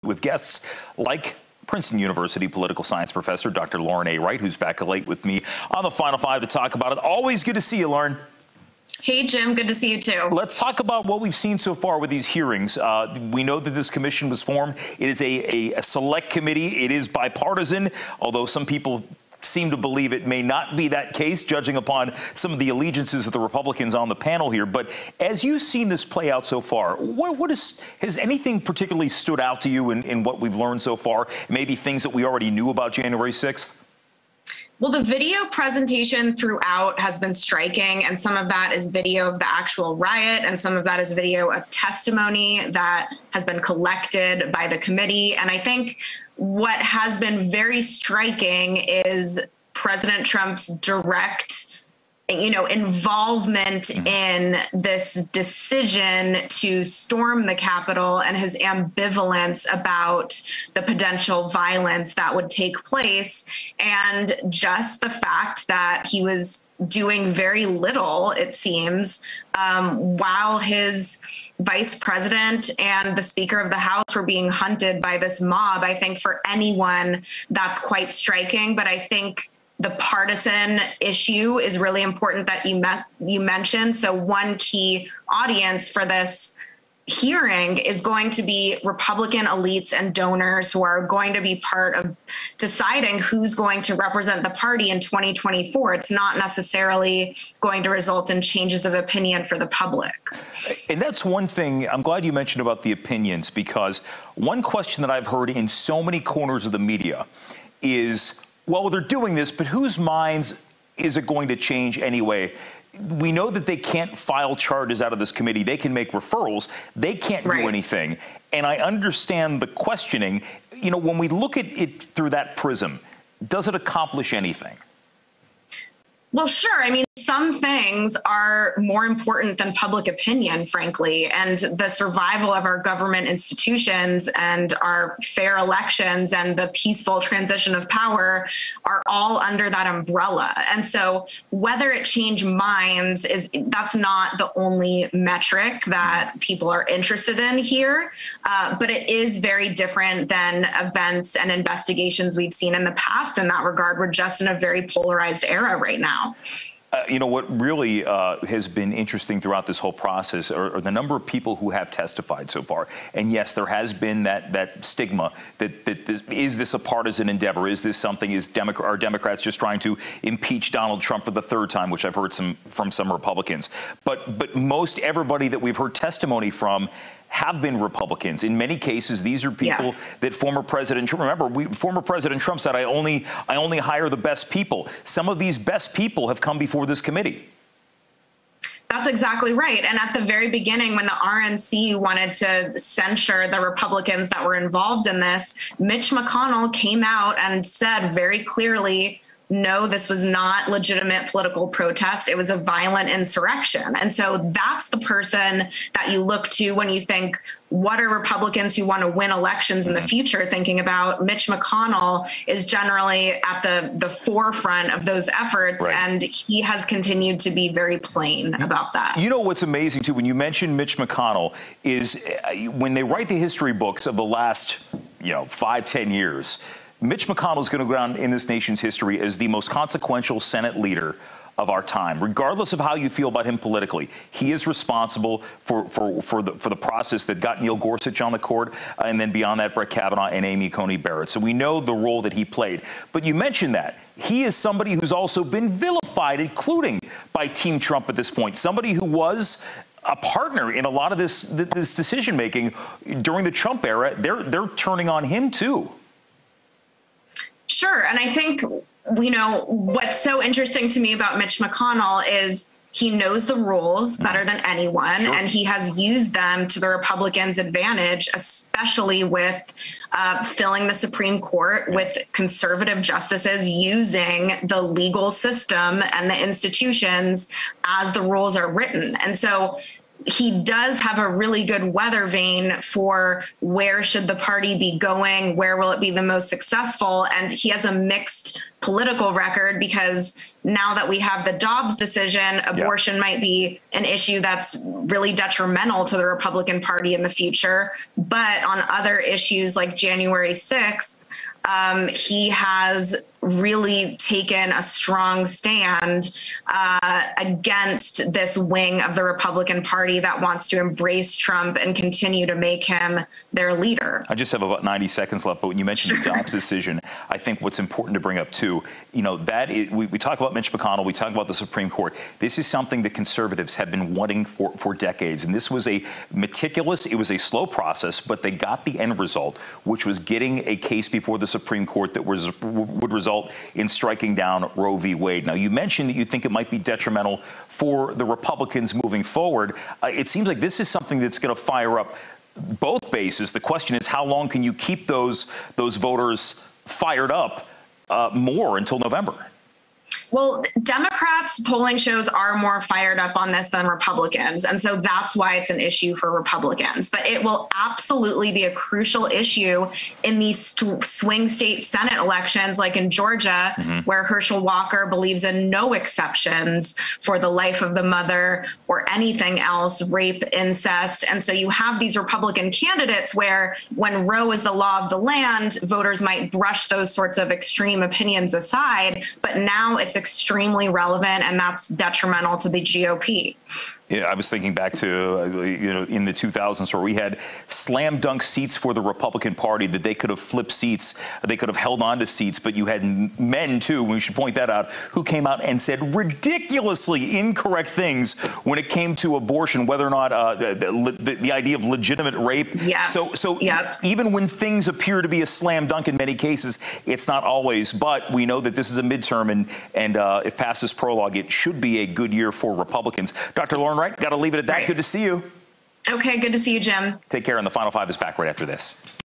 with guests like Princeton University political science professor Dr. Lauren A. Wright, who's back late with me on the Final Five to talk about it. Always good to see you, Lauren. Hey, Jim. Good to see you, too. Let's talk about what we've seen so far with these hearings. We know that this commission was formed. It is a select committee. It is bipartisan, although some people seem to believe it may not be that case, judging upon some of the allegiances of the Republicans on the panel here. But as you've seen this play out so far, has anything particularly stood out to you in what we've learned so far? Maybe things that we already knew about January 6th? Well, the video presentation throughout has been striking, and some of that is video of the actual riot, and some of that is video of testimony that has been collected by the committee. And I think what has been very striking is President Trump's direct involvement in this decision to storm the Capitol and his ambivalence about the potential violence that would take place, and just the fact that he was doing very little, it seems, while his vice president and the Speaker of the House were being hunted by this mob. I think for anyone that's quite striking, but I think the partisan issue is really important that you mentioned. So one key audience for this hearing is going to be Republican elites and donors who are going to be part of deciding who's going to represent the party in 2024. It's not necessarily going to result in changes of opinion for the public. And that's one thing I'm glad you mentioned about the opinions, because one question that I've heard in so many corners of the media is, well, they're doing this, but whose minds is it going to change anyway? We know that they can't file charges out of this committee. They can make referrals. They can't do anything. And I understand the questioning. You know, when we look at it through that prism, does it accomplish anything? Well, sure. I mean, some things are more important than public opinion, frankly, and the survival of our government institutions and our fair elections and the peaceful transition of power are all under that umbrella. And so whether it changed minds that's not the only metric that people are interested in here, but it is very different than events and investigations we've seen in the past. In that regard, we're just in a very polarized era right now. You know, what really has been interesting throughout this whole process are the number of people who have testified so far. And yes, there has been that stigma that is this a partisan endeavor? Is this something, are Democrats just trying to impeach Donald Trump for the third time, which I've heard from some Republicans. But most everybody that we've heard testimony from have been Republicans. In many cases, these are people that former President Trump, remember, former President Trump said, I only hire the best people. Some of these best people have come before this committee. That's exactly right. And at the very beginning, when the RNC wanted to censure the Republicans that were involved in this, Mitch McConnell came out and said very clearly, no, this was not legitimate political protest. It was a violent insurrection. And so that's the person that you look to when you think, what are Republicans who want to win elections in the future thinking about? Mitch McConnell is generally at the forefront of those efforts, and he has continued to be very plain about that. You know what's amazing, too, when you mention Mitch McConnell is when they write the history books of the last, 5-10 years, Mitch McConnell is going to go down in this nation's history as the most consequential Senate leader of our time. Regardless of how you feel about him politically, he is responsible for the process that got Neil Gorsuch on the court, and then beyond that, Brett Kavanaugh and Amy Coney Barrett. So we know the role that he played. But you mentioned that. He is somebody who's also been vilified, including by Team Trump at this point. Somebody who was a partner in a lot of this decision-making during the Trump era. They're turning on him, too. Sure. And I think, what's so interesting to me about Mitch McConnell is he knows the rules better than anyone, and he has used them to the Republicans' advantage, especially with filling the Supreme Court with conservative justices using the legal system and the institutions as the rules are written. And so he does have a really good weather vane for where should the party be going, where will it be the most successful, and he has a mixed political record because now that we have the Dobbs decision, abortion might be an issue that's really detrimental to the Republican Party in the future. But on other issues like January 6th, he has really taken a strong stand against this wing of the Republican Party that wants to embrace Trump and continue to make him their leader. I just have about 90 seconds left, but when you mentioned the Dobbs decision, I think what's important to bring up too, we talk about Mitch McConnell, we talk about the Supreme Court. This is something that conservatives have been wanting for decades, and this was a meticulous, it was a slow process, but they got the end result, which was getting a case before the Supreme Court that would result in striking down Roe v. Wade. Now, you mentioned that you think it might be detrimental for the Republicans moving forward. It seems like this is something that's going to fire up both bases. The question is, how long can you keep those voters fired up more until November? Well, Democrats polling shows are more fired up on this than Republicans. And so that's why it's an issue for Republicans. But it will absolutely be a crucial issue in these swing state Senate elections, like in Georgia, where Herschel Walker believes in no exceptions for the life of the mother or anything else, rape, incest. And so you have these Republican candidates where when Roe is the law of the land, voters might brush those sorts of extreme opinions aside. But now it's extremely relevant, and that's detrimental to the GOP. Yeah, I was thinking back to, in the 2000s where we had slam dunk seats for the Republican Party that they could have flipped seats, they could have held on to seats, but you had men, too, we should point that out, who came out and said ridiculously incorrect things when it came to abortion, whether or not the idea of legitimate rape. Yes. So even when things appear to be a slam dunk in many cases, it's not always. But we know that this is a midterm, and if past this prologue, it should be a good year for Republicans. Dr. Lauren Wright, got to leave it at that. Right. Good to see you. Okay, good to see you, Jim. Take care, and the Final Five is back right after this.